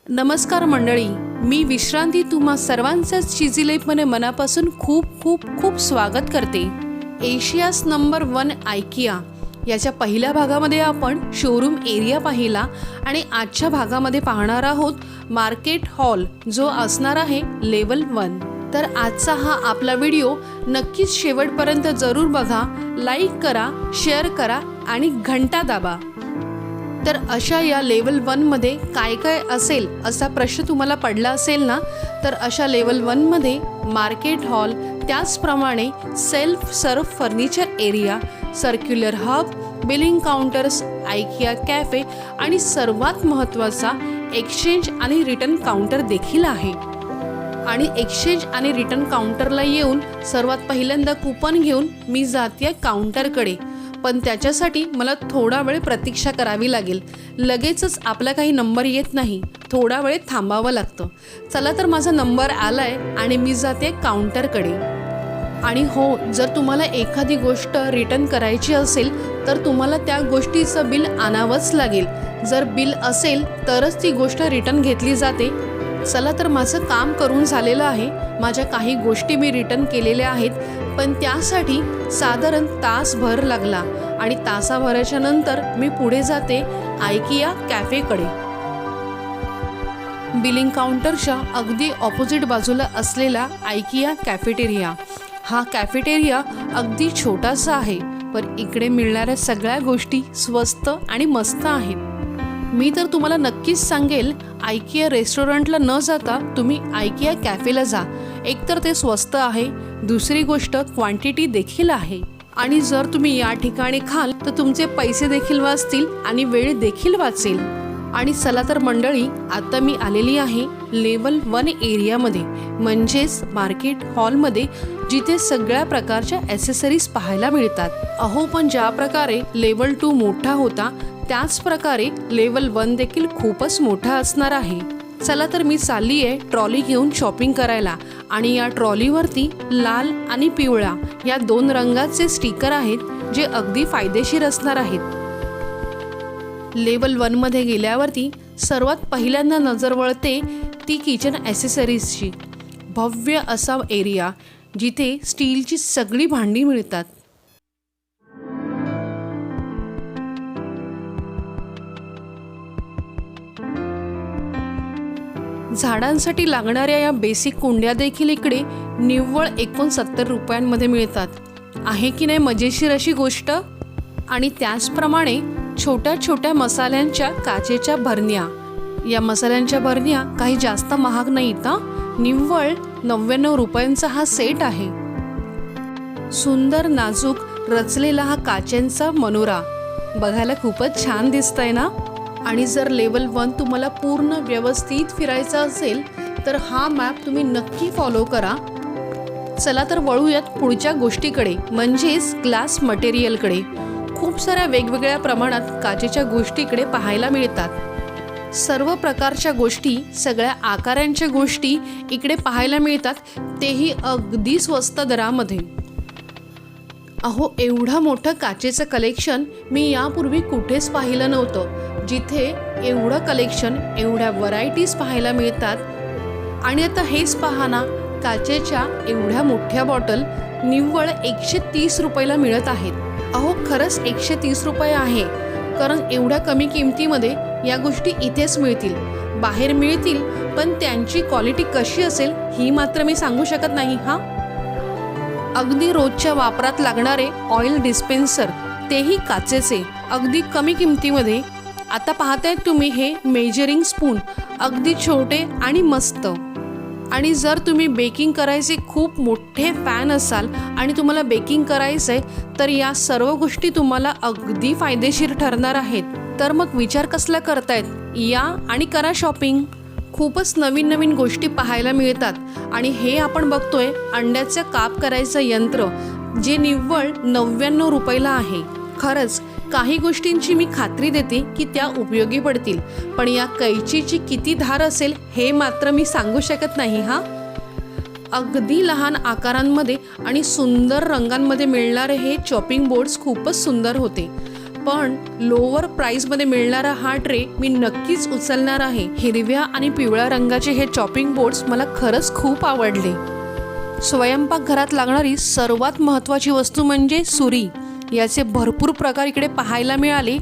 नमस्कार मंडळी, मी विश्रांती तुम्हा सर्वांचंच चीझी लाईफमध्ये मनापासून खूप खूप खूप स्वागत करते. एशियास नंबर 1 आयकिया याच्या पहिल्या भागामध्ये आपण शोरूम एरिया पाहिला आणि आजच्या भागामध्ये पाहणार आहोत मार्केट हॉल, जो असणार आहे लेवल 1. तर आजचा हा आपला व्हिडिओ नक्कीच शेवटपर्यंत जरूर बघा, लाईक करा, शेअर करा आणि घंटा दाबा. तर अशा या लेवल 1 मध्ये काय काय असेल असा प्रश्न तुम्हाला पडला असेल ना, तर अशा लेवल 1 मध्ये मार्केट हॉल, त्याचप्रमाणे self serve furniture area, circular hub, billing counters, IKEA cafe आणि सर्वात महत्त्वाचा एक्सचेंज आणि रिटर्न काउंटर देखील आहे. आणि एक्सचेंज आणि रिटर्न काउंटरला येऊन सर्वात पहिल्यांदा कूपन घेऊन मी जाते काउंटरकडे, पण त्याच्यासाठी मला थोडा वेळ प्रतीक्षा करावी लागेल. लगेचच आपला काही नंबर येत नाही, थोडा वेळ थांबावं लागतं. चला तर माझा नंबर आलाय आणि मी जाते काउंटरकडे. आणि हो, जर तुम्हाला एखादी गोष्ट रिटर्न करायची असेल तर तुम्हाला त्या गोष्टीचं बिल आणावंच लागेल. जर बिल असेल तरच ती गोष्ट रिटर्न घेतली जाते. चला तर माझं काम करून झालेलं आहे. माझ्या काही गोष्टी मी रिटर्न केलेल्या आहेत, पण त्यासाठी साधारण तासभर लागला आणि तासाभराच्या नंतर मी पुढे जाते आयकिया कॅफेकडे. बिलिंग काउंटरच्या अगदी ऑपोजिट बाजूला असलेला आयकिया कॅफेटेरिया. हा कॅफेटेरिया अगदी छोटासा आहे, पण इकडे मिळणाऱ्या सगळ्या गोष्टी स्वस्त आणि मस्त आहेत. मी तर तुम्हाला नक्कीच सांगेल, आयकिया रेस्टॉरंटला न जाता तुम्ही आयकिया कॅफेला जा. एकतर ते स्वस्त आहे, दुसरी गोष्ट क्वांटिटी देखील आहे. आणि जर तुम्ही या ठिकाणी खाल तर तुमचे पैसे देखील वाचतील आणि वेळ देखील वाचेल. आणि चला तर मंडळी, आता मी आलेली आहे लेवल 1 एरियामध्ये, म्हणजेच मार्केट हॉलमध्ये, जिथे सगळ्या प्रकारच्या ॲसेसरीज पाहायला मिळतात. अहो, पण ज्या प्रकारे लेवल 2 मोठा होता त्याच प्रकारे लेवल 1 देखील खूपच मोठा असणार आहे. चला तर मी चालली आहे ट्रॉली घेऊन शॉपिंग करायला. आणि या ट्रॉलीवरती लाल आणि पिवळा या 2 रंगाचे स्टिकर आहेत, जे अगदी फायदेशीर असणार आहेत. लेवल 1 मध्ये गेल्यावरती सर्वात पहिल्यांदा नजर वळते ती किचन ॲसेसरीजची. भव्य असा एरिया, जिथे स्टीलची सगळी भांडी मिळतात. झाडांसाठी लागणाऱ्या या बेसिक कुंड्या देखील इकडे निव्वळ 69 रुपयांमध्ये मिळतात. आहे की नाही मजेशीर अशी गोष्ट. आणि त्याचप्रमाणे छोट्या छोट्या मसाल्यांच्या काचेच्या भरण्या. या मसाल्यांच्या भरण्या काही जास्त महाग नाहीत. निव्वळ 99 रुपयांचा हा सेट आहे. सुंदर नाजूक रचलेला हा काचेंचा मनोरा बघायला खूपच छान दिसतंय ना. आणि जर लेवल 1 तुम्हाला पूर्ण व्यवस्थित फिरायचा असेल तर हा मॅप तुम्ही नक्की फॉलो करा. चला तर वळूयात पुढच्या गोष्टीकडे, म्हणजेच ग्लास मटेरियलकडे. खूप साऱ्या वेगवेगळ्या प्रमाणात काचेच्या गोष्टी इकडे पाहायला मिळतात. सर्व प्रकारच्या गोष्टी, सगळ्या आकारांच्या गोष्टी इकडे पाहायला मिळतात, तेही अगदी स्वस्त दरामध्ये. अहो, एवढं मोठं काचेचं कलेक्शन मी यापूर्वी कुठेच पाहिलं नव्हतं, जिथे एवढं कलेक्शन, एवढ्या व्हरायटीज पाहायला मिळतात. आणि आता हेच पहा ना, काचेच्या एवढ्या मोठ्या बॉटल निव्वळ 130 रुपयाला मिळत आहेत. अहो, खरंच 130 रुपये आहे, कारण एवढ्या कमी किमतीमध्ये या गोष्टी इथेच मिळतील. बाहेर मिळतील, पण त्यांची क्वालिटी कशी असेल ही मात्र मी सांगू शकत नाही. अगदी रोजच्या वापरात लागणारे ऑइल डिस्पेन्सर, तेही काचेचे, अगदी कमी किमतीमध्ये. आता पाहताय तुम्ही हे मेजरिंग स्पून, अगदी छोटे आणि मस्त. आणि जर तुम्ही बेकिंग करायचे खूप मोठे फॅन असाल आणि तुम्हाला बेकिंग करायचं आहे, तर या सर्व गोष्टी तुम्हाला अगदी फायदेशीर ठरणार आहेत. तर मग विचार कसला करतायत, या आणि करा शॉपिंग. खूपच नवीन नवीन गोष्टी पाहायला मिळतात. आणि हे आपण बघतोय अंड्याचं काप करायचं यंत्र, जे निव्वळ 99 रुपयाला आहे. खरंच काही गोष्टींची मी खात्री देते की त्या उपयोगी पडतील, पण या कैचीची किती धार असेल हे मात्र मी सांगू शकत नाही. अगदी लहान आकारांमध्ये आणि सुंदर रंगांमध्ये मिळणारे हे चॉपिंग बोर्ड्स खूपच सुंदर होते. पण लोअर प्राइसमध्ये मिळणारा हा ट्रे मी नक्कीच उचलणार आहे. हिरव्या आणि पिवळ्या रंगाचे हे चॉपिंग बोर्ड्स मला खरंच खूप आवडले. स्वयंपाकघरात लागणारी सर्वात महत्त्वाची वस्तू म्हणजे सुरी. याचे भरपूर प्रकार इकडे पाहायला मिळाले.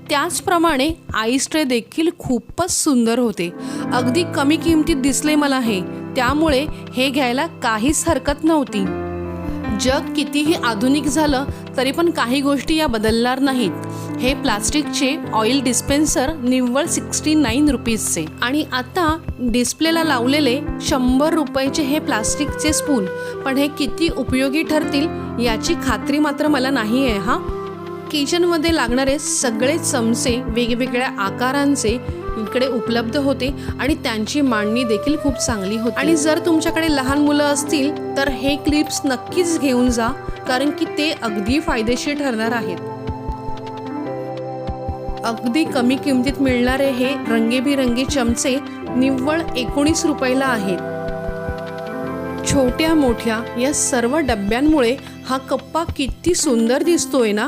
त्याचप्रमाणे आईस ट्रे देखील खूपच सुंदर होते. अगदी कमी किमतीत दिसले मला हे, त्यामुळे हे घ्यायला काहीच हरकत नव्हती. जग कितीही आधुनिक झालं तरी पण काही गोष्टी या बदलणार नाहीत. हे प्लास्टिकचे ऑइल डिस्पेन्सर निव्वळ 69 रुपीजचे. आणि आता डिस्प्लेला लावलेले 100 रुपयाचे हे प्लास्टिकचे स्पून, पण हे किती उपयोगी ठरतील याची खात्री मात्र मला नाही आहे. हा किचनमध्ये लागणारे सगळे चमचे वेगवेगळ्या आकारांचे इकडे उपलब्ध होते आणि त्यांची मांडणी देखील खूप चांगली होती. आणि जर तुमच्याकडे लहान मुलं असतील तर हे क्लिप्स नक्कीच घेऊन जा, कारण की ते अगदी फायदेशीर ठरणार आहेत. अगदी कमी किमतीत मिळणारे हे रंगीबिरंगी चमचे निव्वळ 19 रुपयाला आहेत. छोट्या मोठ्या या सर्व डब्यांमुळे हा कप्पा किती सुंदर दिसतोय ना.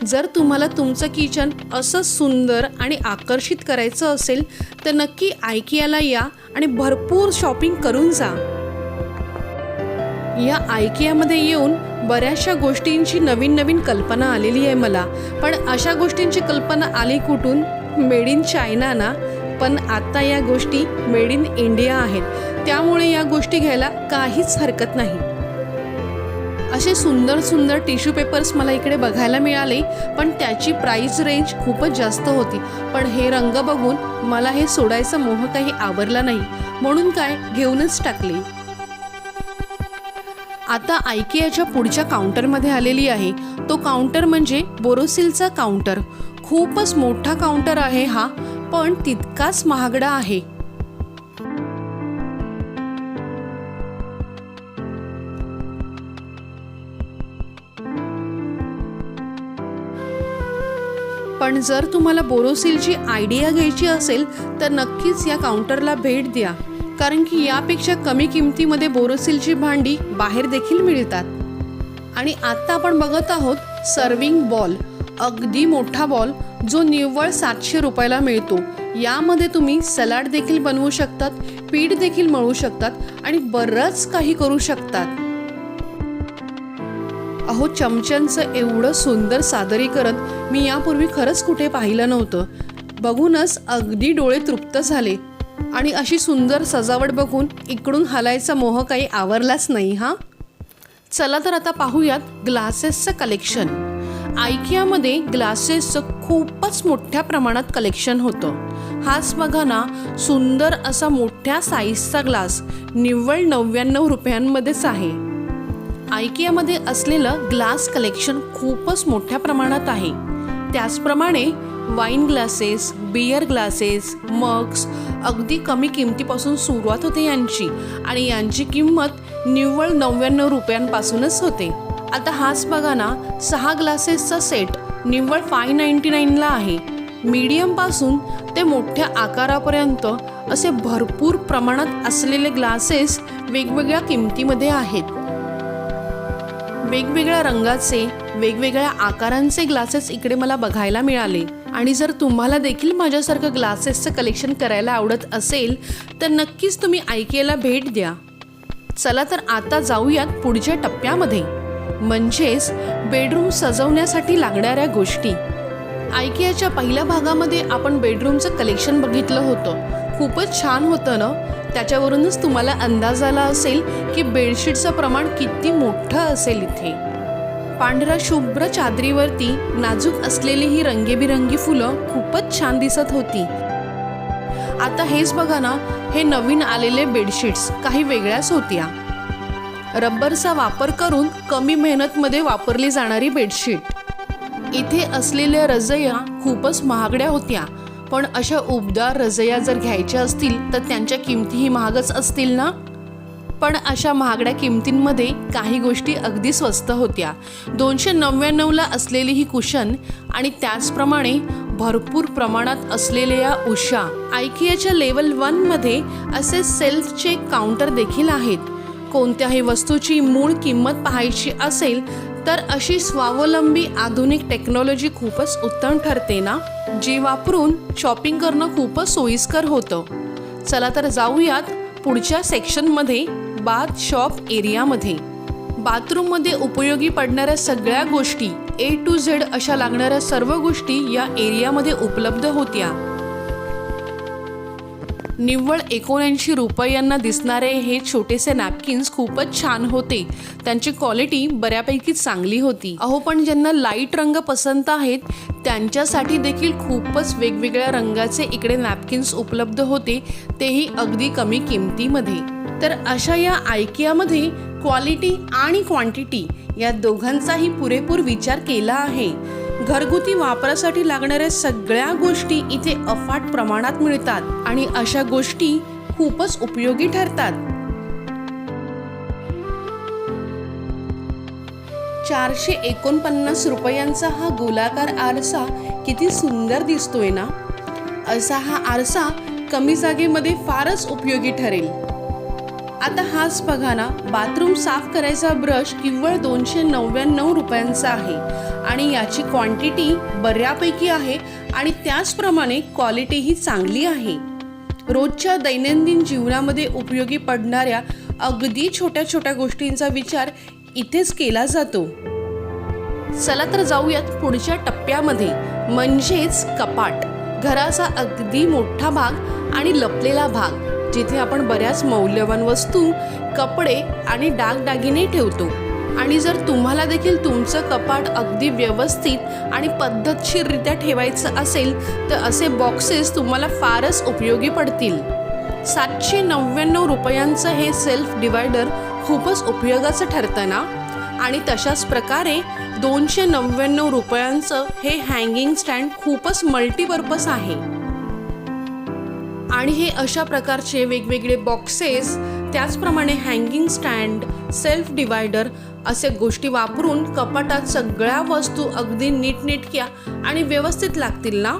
जर तुम्हाला तुमचं किचन असं सुंदर आणि आकर्षित करायचं असेल तर नक्की आयकियाला या आणि भरपूर शॉपिंग करून जा. या आयकियामध्ये येऊन बऱ्याचशा गोष्टींची नवीन कल्पना आलेली आहे मला. पण अशा गोष्टींची कल्पना आली कुठून? मेड इन चायना ना. पण आता या गोष्टी मेड इन इंडिया आहेत, त्यामुळे या गोष्टी घ्यायला काहीच हरकत नाही. असे सुंदर टिश्यू पेपर्स मला इकडे बघायला मिळाले, पण त्याची प्राइस रेंज खूपच जास्त होती. पण हे रंग बघून मला हे सोडायचा मोह काही आवरला नाही, म्हणून काय घेऊनच टाकले. आता आयकियाच्या पुढच्या काउंटरमध्ये आलेली आहे. तो काउंटर म्हणजे बोरोसिलचा काउंटर. खूपच मोठा काउंटर आहे हा, पण तितकाच महागडा आहे. पण जर तुम्हाला बोरोसिलची आयडिया घ्यायची असेल तर नक्कीच या काउंटरला भेट द्या, कारण की यापेक्षा कमी किमतीमध्ये बोरोसिलची भांडी बाहेर देखील मिळतात. आणि आता आपण बघत आहोत सर्विंग बॉल. अगदी मोठा बॉल जो निव्वळ 700 रुपयाला मिळतो. यामध्ये तुम्ही सलाड देखील बनवू शकतात, पीठ देखील मळू शकतात आणि बरंच काही करू शकतात. अहो, चमच्यांचं एवढं सुंदर सादरीकरण मी यापूर्वी खरंच कुठे पाहिलं नव्हतं. बघूनच अगदी डोळे तृप्त झाले आणि अशी सुंदर सजावट बघून इकडून हलायचा मोह काही आवरलाच नाही. हा चला तर आता पाहूयात ग्लासेसचं कलेक्शन. आयकियामध्ये ग्लासेसचं खूपच मोठ्या प्रमाणात कलेक्शन होतं. हाच बघा ना, सुंदर असा मोठ्या साईजचा ग्लास निव्वळ 99 रुपयांमध्येच आहे. आयकियामध्ये असलेलं ग्लास कलेक्शन खूपच मोठ्या प्रमाणात आहे. त्याचप्रमाणे wine glasses, beer glasses, mugs अगदी कमी किमतीपासून सुरुवात होते यांची, आणि यांची किंमत निव्वळ 99 रुपयांपासूनच होते. आता हाच बघा ना, 6 ग्लासेसचा सेट निव्वळ 599ला आहे. मीडियमपासून ते मोठ्या आकारापर्यंत असे भरपूर प्रमाणात असलेले ग्लासेस वेगवेगळ्या किमतीमध्ये आहेत. वेगवेगळ्या रंगाचे, वेगवेगळ्या आकारांचे ग्लासेस इकडे मला बघायला मिळाले. आणि जर तुम्हाला देखील माझ्यासारखं ग्लासेसचं कलेक्शन करायला आवडत असेल तर नक्कीच तुम्ही आयकियाला भेट द्या. चला तर आता जाऊयात पुढच्या टप्प्यामध्ये, म्हणजेच बेडरूम सजवण्यासाठी लागणाऱ्या गोष्टी. आयकियाच्या पहिल्या भागामध्ये आपण बेडरूमचं कलेक्शन बघितलं होतं. खूपच छान होतं ना. त्याच्यावरूनच तुम्हाला अंदाज आला असेल की बेडशीटचं प्रमाण किती मोठं असेल. इथे पांढऱ्या शुभ्र चादरीवरती नाजूक असलेली ही रंगीबिरंगी फुलं खूपच छान दिसत होती. आता हेच बघा ना, हे नवीन आलेले बेडशीट्स काही वेगळ्याच होत्या. रबरचा वापर करून कमी मेहनतमध्ये वापरली जाणारी बेडशीट. इथे असलेल्या रजया खूपच महागड्या होत्या, पण अशा उबदार रजया जर घ्यायच्या असतील तर त्यांच्या किमतीही महागच असतील ना. पण अशा महागड्या किमतींमध्ये काही गोष्टी अगदी स्वस्त होत्या. 299ला असलेली ही कुशन आणि त्याचप्रमाणे भरपूर प्रमाणात असलेल्या या उशा. आयकियाच्या लेवल 1मध्ये असे सेल्फचे काउंटर देखील आहेत. कोणत्याही वस्तूची मूळ किंमत पाहायची असेल तर अशी स्वावलंबी आधुनिक टेक्नॉलॉजी खूपच उत्तम ठरते ना, जी वापरून शॉपिंग करणं खूपच सोयीस्कर होतं. चला तर जाऊयात पुढच्या सेक्शनमध्ये, बाथ शॉप एरियामध्ये. बाथरूममध्ये उपयोगी पडणाऱ्या सगळ्या गोष्टी A to Z अशा लागणाऱ्या सर्व गोष्टी या एरियामध्ये उपलब्ध होत्या. निव्वळ 79 रुपयांना दिसणारे हे छोटेसे नॅपकिन्स खूपच छान होते. त्यांची क्वालिटी बऱ्यापैकी चांगली होती. पण ज्यांना लाईट रंग पसंत आहेत त्यांच्यासाठी देखील खूपच वेगवेगळ्या रंगाचे इकडे नॅपकिन्स उपलब्ध होते, तेही अगदी कमी किमतीमध्ये. तर अशा या आयकियामध्ये क्वालिटी आणि क्वांटिटी या दोघांचाही पुरेपूर विचार केला आहे. घरगुती वापरासाठी लागणाऱ्या सगळ्या गोष्टी इथे अफाट प्रमाणात मिळतात आणि अशा गोष्टी खूपच उपयोगी ठरतात. 449 रुपयांचा हा गोलाकार आरसा किती सुंदर दिसतोय ना. असा हा आरसा कमी जागेमध्ये फारच उपयोगी ठरेल. आता हाच बघा ना, बाथरूम साफ करायचा ब्रश केवळ 299 रुपयांचा आहे आणि याची क्वांटिटी बऱ्यापैकी आहे आणि त्याचप्रमाणे क्वालिटीही चांगली आहे. रोजच्या दैनंदिन जीवनामध्ये उपयोगी पडणाऱ्या अगदी छोट्या छोट्या गोष्टींचा विचार इथेच केला जातो. चला तर जाऊयात पुढच्या टप्प्यामध्ये, म्हणजेच कपाट. घराचा अगदी मोठा भाग आणि लपलेला भाग, जिथे आपण बऱ्याच मौल्यवान वस्तू, कपडे आणि दागदागिने ठेवतो. आणि जर तुम्हाला देखील तुमचं कपाट अगदी व्यवस्थित आणि पद्धतशीररित्या ठेवायचं असेल तर असे बॉक्सेस तुम्हाला फारच उपयोगी पडतील. 799 रुपयांचं हे सेल्फ डिवायडर खूपच उपयोगाचं ठरतं ना. आणि तशाच प्रकारे 299 रुपयांचं हे हँगिंग स्टँड खूपच मल्टीपर्पज आहे. आणि हे अशा प्रकारचे वेगवेगळे बॉक्सेस, त्याचप्रमाणे हँगिंग स्टँड, सेल्फ डिवायडर असे गोष्टी वापरून कपाटात सगळ्या वस्तू अगदी नीटनेटक्या आणि व्यवस्थित लागतील ना.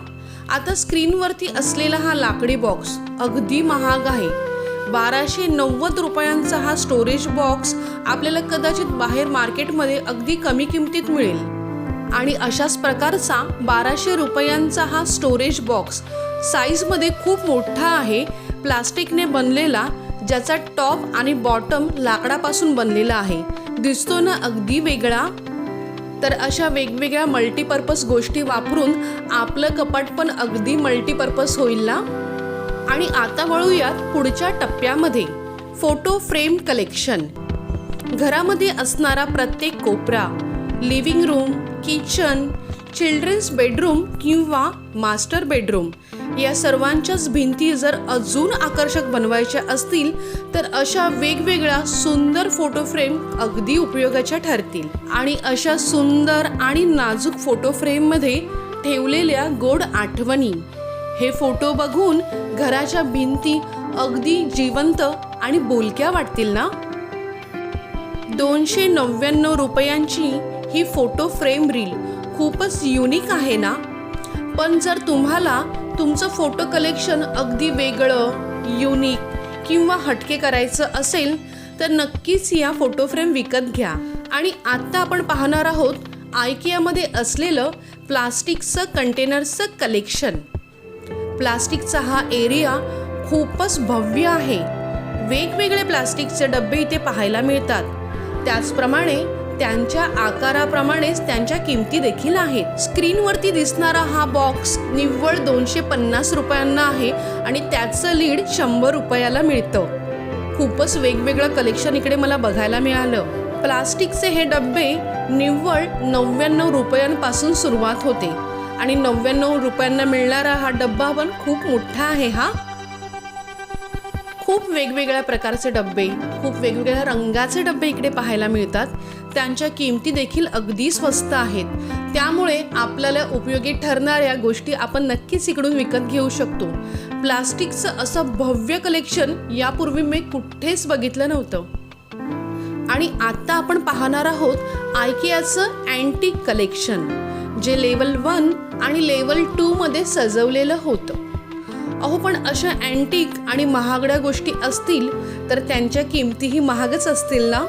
आता स्क्रीनवरती असलेला हा लाकडी बॉक्स अगदी महाग आहे. 1290 रुपयांचा हा स्टोरेज बॉक्स आपल्याला कदाचित बाहेर मार्केटमध्ये अगदी कमी किमतीत मिळेल. आणि अशाच प्रकारचा 1200 रुपयांचा हा स्टोरेज बॉक्स साईजमध्ये खूप मोठा आहे, प्लास्टिकने बनलेला, ज्याचा टॉप आणि बॉटम लाकडापासून बनलेला आहे. दिसतो ना अगदी वेगळा. तर अशा वेगवेगळ्या मल्टीपर्पज गोष्टी वापरून आपलं कपाट पण अगदी मल्टीपर्पज होईल ना. आणि आता वळूयात पुढच्या टप्प्यामध्ये, फोटो फ्रेम कलेक्शन. घरामध्ये असणारा प्रत्येक कोपरा, living room, kitchen, children's bedroom किंवा मास्टर बेडरूम या सर्वांच्याच भिंती जर अजून आकर्षक बनवायच्या असतील तर अशा वेगवेगळ्या सुंदर फोटो फ्रेम अगदी उपयोगाच्या ठरतील. आणि अशा सुंदर आणि नाजूक फोटो फ्रेममध्ये ठेवलेल्या गोड आठवणी, हे फोटो बघून घराच्या भिंती अगदी जिवंत आणि बोलक्या वाटतील ना. 299 रुपयांची ही फोटो फ्रेम रील खूपच युनिक आहे ना. पण जर तुम्हाला तुमचं फोटो कलेक्शन अगदी वेगळं, युनिक किंवा हटके करायचं असेल तर नक्कीच या फोटो फ्रेम विकत घ्या. आणि आत्ता आपण पाहणार आहोत आयकियामध्ये असलेलं प्लास्टिकचं कंटेनर्सचं कलेक्शन. प्लास्टिकचा हा एरिया खूपच भव्य आहे. वेगवेगळे प्लास्टिकचे डबे इथे पाहायला मिळतात. त्याचप्रमाणे त्यांच्या आकाराप्रमाणेच त्यांच्या किमती देखील आहेत. स्क्रीनवरती दिसणारा हा बॉक्स निव्वळ 250 रुपयांना आहे आणि त्याचं लीड 100 रुपयाला मिळतं. खूपच वेगवेगळं कलेक्शन इकडे मला बघायला मिळालं. प्लास्टिकचे हे डबे निव्वळ 99 रुपयांपासून सुरुवात होते आणि 99 रुपयांना मिळणारा हा डब्बा पण खूप मोठा आहे. हा खूप वेगवेगळ्या प्रकारचे डबे, खूप वेगवेगळ्या रंगाचे डबे इकडे पाहायला मिळतात. त्यांच्या किमती देखील अगदी स्वस्त आहेत. त्यामुळे आपल्याला उपयोगी ठरणाऱ्या गोष्टी आपण नक्कीच इकडून विकत घेऊ शकतो. प्लास्टिकचं असं भव्य कलेक्शन यापूर्वी मी कुठेच बघितलं नव्हतं. आणि आता आपण पाहणार आहोत आयकियाचं अँटिक कलेक्शन, जे लेवल 1 आणि लेवल 2 मध्ये सजवलेलं होतं. पण अशा अँटिक आणि महागड्या गोष्टी असतील तर त्यांच्या किमतीही महागच असतील ना.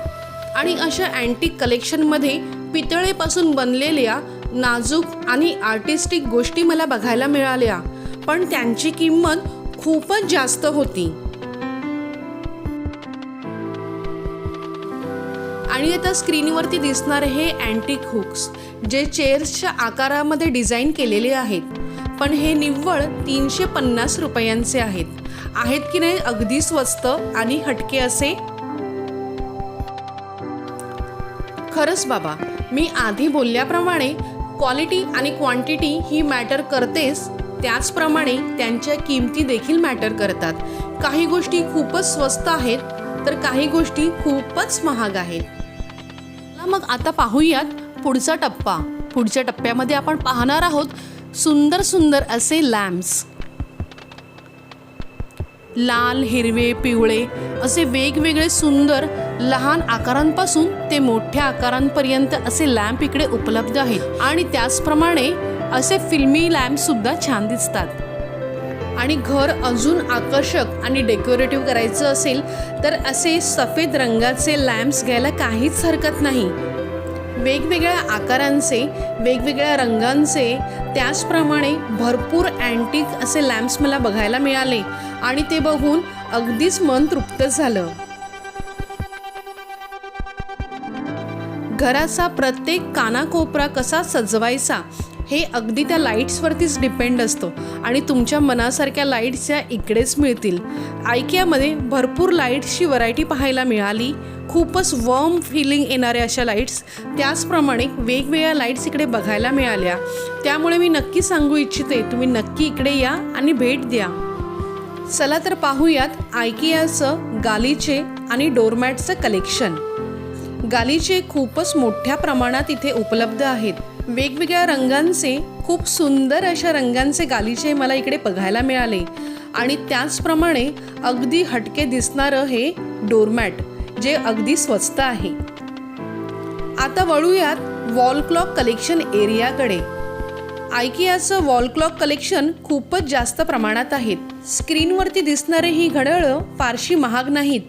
आणि अशा अँटिक कलेक्शनमध्ये पितळेपासून बनलेल्या नाजूक आणि आर्टिस्टिक गोष्टी मला बघायला मिळाल्या, पण त्यांची किंमत खूपच जास्त होती. आणि आता स्क्रीनवरती दिसणारे हे अँटिक हुक्स जे चेअर्सच्या आकारामध्ये डिझाईन केलेले आहेत, पण हे निव्वळ 350 रुपयांचे आहेत की नाही अगदी स्वस्त आणि हटके असे. खरंच बाबा, मी आधी बोलल्याप्रमाणे क्वालिटी आणि क्वांटिटी ही मॅटर करतेच, त्याचप्रमाणे त्यांच्या किमती देखील मॅटर करतात. काही गोष्टी खूपच स्वस्त आहेत तर काही गोष्टी खूपच महाग आहेत. मग आता पाहूयात पुढचा टप्पा. पुढच्या टप्प्यामध्ये आपण पाहणार आहोत सुंदर सुंदर असे लॅम्प्स. लाल, हिरवे, पिवळे असे वेगवेगळे सुंदर लहान आकारांपासून ते मोठ्या आकारांपर्यंत असे लॅम्प इकडे उपलब्ध आहेत. आणि त्याचप्रमाणे असे फिल्मी लॅम्प सुद्धा छान दिसतात. आणि घर अजून आकर्षक आणि डेकोरेटिव्ह करायचं असेल तर असे सफेद रंगाचे लॅम्प्स घ्यायला काहीच हरकत नाही. वेगवेगळ्या आकारांचे, वेगवेगळ्या रंगांचे, त्याचप्रमाणे भरपूर अँटिक असे लॅम्प्स मला बघायला मिळाले आणि ते बघून अगदीच मन तृप्त झालं. घराचा प्रत्येक कानाकोपरा कसा सजवायचा हे अगदी त्या लाईट्सवरतीच डिपेंड असतो आणि तुमच्या मनासारख्या लाईट्स या इकडेच मिळतील. आयकियामध्ये भरपूर लाईट्सची व्हरायटी पाहायला मिळाली. खूपच वॉर्म फिलिंग येणाऱ्या अशा लाईट्स, त्याचप्रमाणे वेगवेगळ्या लाईट्स इकडे बघायला मिळाल्या. त्यामुळे मी नक्की सांगू इच्छिते, तुम्ही नक्की इकडे या आणि भेट द्या. चला तर पाहूयात आयकियाचं गालिचे आणि डोरमॅटचं कलेक्शन. गालिचे खूपच मोठ्या प्रमाणात इथे उपलब्ध आहेत. वेगवेगळ्या रंगांचे, खूप सुंदर अशा रंगांचे गालिचे मला इकडे बघायला मिळाले आणि त्याचप्रमाणे अगदी हटके दिसणारं हे डोरमॅट जे अगदी स्वस्त आहे. आता वळूयात वॉल क्लॉक कलेक्शन एरियाकडे. आयकियाचं वॉल क्लॉक कलेक्शन खूपच जास्त प्रमाणात आहेत. स्क्रीनवरती दिसणारे ही घड्याळं फारशी महाग नाहीत.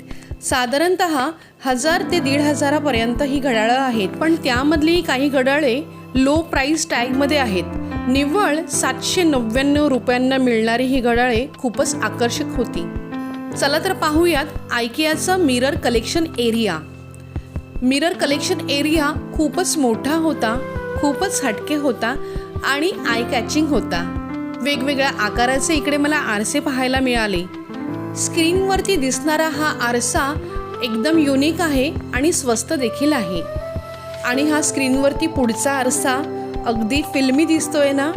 साधारणतः 1000 ते 1500 पर्यंत ही घड्याळं आहेत, पण त्यामधली काही घड्याळे लो प्राइस टॅगमध्ये आहेत. निव्वळ 799 रुपयांना मिळणारी ही घड्याळे खूपच आकर्षक होती. चला तर पाहूयात आयकियाचा mirror collection area. Mirror collection area खूपच मोठा होता, खूपच हटके होता आणि आय कॅचिंग होता. वेगवेगळ्या आकाराचे इकडे मला आरसे पाहायला मिळाले. स्क्रीनवरती दिसणारा हा आरसा एकदम युनिक आहे आणि स्वस्त देखील आहे. आणि हा स्क्रीनवरती पुढचा आरसा अगदी फिल्मी दिसतोय ना,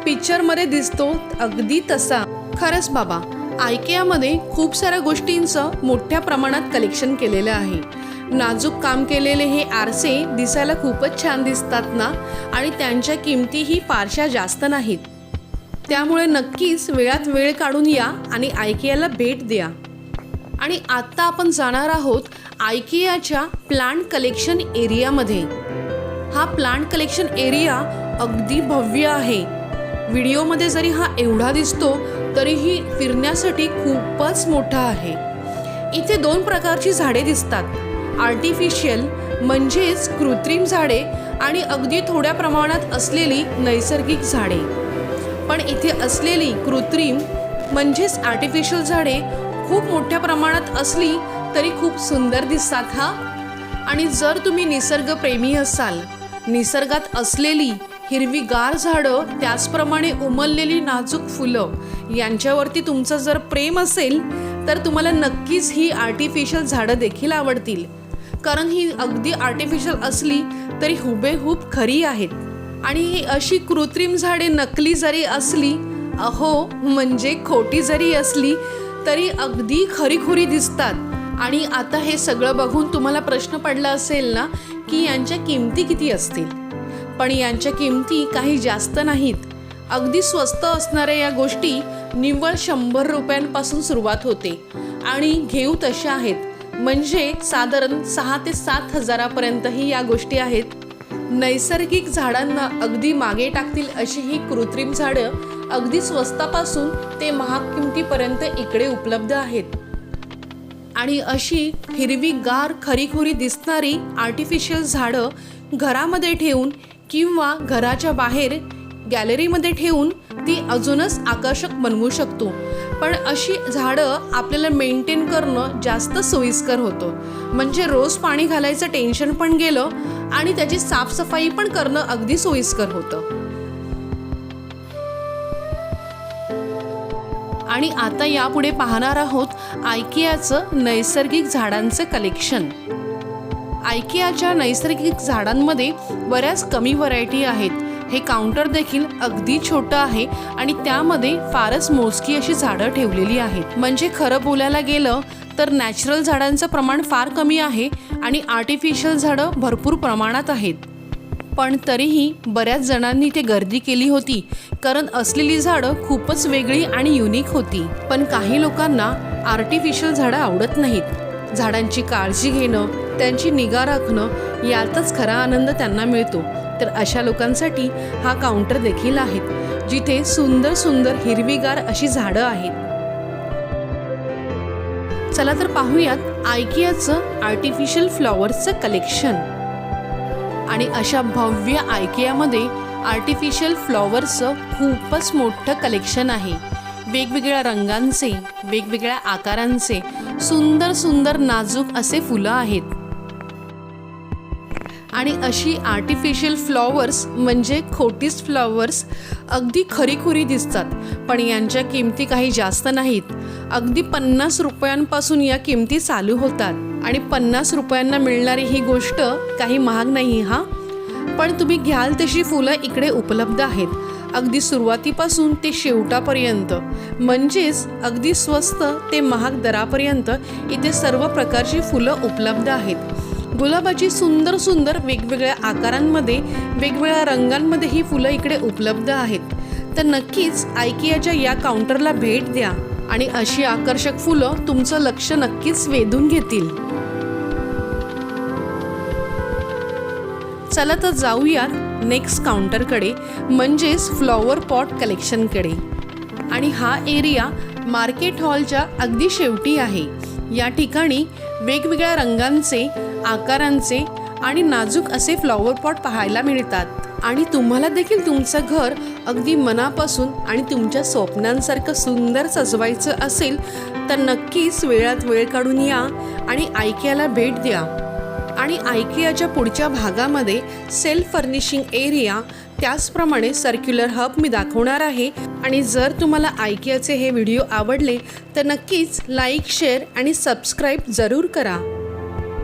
पिक्चरमध्ये दिसतो अगदी तसा. खरंच बाबा, आयकियामध्ये खूप साऱ्या गोष्टींचं मोठ्या प्रमाणात कलेक्शन केलेलं आहे. नाजूक काम केलेले हे आरसे दिसायला खूपच छान दिसतात ना, आणि त्यांच्या किमतीही फारशा जास्त नाहीत. त्यामुळे नक्कीच वेळात वेळ काढून या आणि आयकियाला भेट द्या. आणि आत्ता आपण जाणार आहोत आयकियाच्या प्लांट कलेक्शन एरियामध्ये. हा प्लांट कलेक्शन एरिया अगदी भव्य आहे. व्हिडिओमध्ये जरी हा एवढा दिसतो तरीही फिरण्यासाठी खूपच मोठा आहे. इथे 2 प्रकारची झाडे दिसतात. आर्टिफिशियल म्हणजेच कृत्रिम झाडे आणि अगदी थोड्या प्रमाणात असलेली नैसर्गिक झाडे. पण इथे असलेली कृत्रिम म्हणजेच आर्टिफिशियल झाडे खूप मोठ्या प्रमाणात असली तरी खूप सुंदर दिसतात हा. आणि जर तुम्ही निसर्गप्रेमी असाल, निसर्गात असलेली हिरवीगार झाडं, त्याचप्रमाणे उमललेली नाजूक फुलं यांच्यावरती तुमचं जर प्रेम असेल तर तुम्हाला नक्कीच ही आर्टिफिशियल झाडं देखील आवडतील. कारण ही अगदी आर्टिफिशियल असली तरी हुबेहूब खरी आहेत. आणि ही अशी कृत्रिम झाडे नकली जरी असली, म्हणजे खोटी जरी असली तरी अगदी खरीखुरी दिसतात. आणि आता हे सगळं बघून तुम्हाला प्रश्न पडला असेल ना की यांच्या किमती किती असतील. पण यांच्या किमती काही जास्त नाहीत. अगदी स्वस्त असणाऱ्या या गोष्टी निव्वळ 100 रुपयांपासून सुरुवात होते आणि घेऊ तशा आहेत. म्हणजे साधारण 6 ते 7 हजारापर्यंतही या गोष्टी आहेत. नैसर्गिक झाडांना अगदी मागे टाकतील अशी ही कृत्रिम झाडं अगदी स्वस्तापासून ते महाग किमतीपर्यंत इकडे उपलब्ध आहेत. आणि अशी हिरवीगार खरीखुरी दिसणारी आर्टिफिशियल झाडं घरामध्ये ठेवून किंवा घराच्या बाहेर गॅलरीमध्ये ठेवून ती अजूनच आकर्षक बनवू शकतो. पण अशी झाडं आपल्याला मेंटेन करणं जास्त सोयीस्कर होतं. म्हणजे रोज पाणी घालायचं टेन्शन पण गेलं आणि त्याची साफसफाई पण करणं अगदी सोयीस्कर होतं. आणि आता यापुढे पाहणार आहोत आयकियाचं नैसर्गिक झाडांचं कलेक्शन. आयकियाच्या नैसर्गिक झाडांमध्ये बऱ्याच कमी व्हरायटी आहेत. हे काउंटर देखील अगदी छोटं आहे आणि त्यामध्ये फारच मोजकी अशी झाडं ठेवलेली आहेत. म्हणजे खरं बोलायला गेलं तर नॅचरल झाडांचं प्रमाण फार कमी आहे आणि आर्टिफिशियल झाडं भरपूर प्रमाणात आहेत. पण तरीही बऱ्याच जणांनी ते गर्दी केली होती कारण असलेली झाडं खूपच वेगळी आणि युनिक होती. पण काही लोकांना आर्टिफिशियल झाडं आवडत नाहीत. झाडांची काळजी घेणं, त्यांची निगा राखणं यातच खरा आनंद त्यांना मिळतो. तर अशा लोकांसाठी हा काउंटर देखील आहे जिथे सुंदर सुंदर हिरवीगार अशी झाडं आहेत. चला तर पाहूयात आयकियाचं आर्टिफिशियल फ्लॉवर्सचं कलेक्शन. आणि अशा भव्य आयकियामध्ये आर्टिफिशियल फ्लॉवर्सचं खूपच मोठं कलेक्शन आहे. वेगवेगळ्या रंगांचे, वेगवेगळ्या आकारांचे सुंदर सुंदर नाजूक असे फुलं आहेत. आणि अशी आर्टिफिशियल फ्लॉवर्स म्हणजे खोटीच फ्लॉवर्स अगदी खरीखुरी दिसतात. पण यांच्या किमती काही जास्त नाहीत. अगदी 50 रुपयांपासून या किमती चालू होतात. आणि 50 रुपयांना मिळणारी ही गोष्ट काही महाग नाही हा. पण तुम्ही घ्याल तशी फुलं इकडे उपलब्ध आहेत. अगदी सुरुवातीपासून ते शेवटापर्यंत, म्हणजेच अगदी स्वस्त ते महाग दरापर्यंत इथे सर्व प्रकारची फुलं उपलब्ध आहेत. गुलाबाची सुंदर सुंदर वेगवेगळ्या आकारांमध्ये, वेगवेगळ्या रंगांमध्ये ही फुलं इकडे उपलब्ध आहेत. तर नक्कीच आयकियाच्या या काउंटरला भेट द्या आणि अशी आकर्षक फुलं तुमचं लक्ष नक्कीच वेधून घेतील. चला तर जाऊयात नेक्स्ट काउंटरकडे, म्हणजेच फ्लॉवर पॉट कलेक्शनकडे. आणि हा एरिया मार्केट हॉलच्या अगदी शेवटी आहे. या ठिकाणी वेगवेगळ्या रंगांचे, आकारांचे आणि नाजूक असे फ्लॉवर पॉट पाहायला मिळतात. आणि तुम्हाला देखील तुमचं घर अगदी मनापासून आणि तुमच्या स्वप्नांसारखं सुंदर सजवायचं असेल तर नक्कीच वेळात वेळ काढून या आणि आयकियाला भेट द्या. आणि आयकियाच्या पुढच्या भागामध्ये सेल्फ फर्निशिंग एरिया, त्याचप्रमाणे सर्क्युलर हब मी दाखवणार आहे. आणि जर तुम्हाला आयकियाचे हे व्हिडिओ आवडले तर नक्कीच लाईक, शेअर आणि सबस्क्राईब जरूर करा.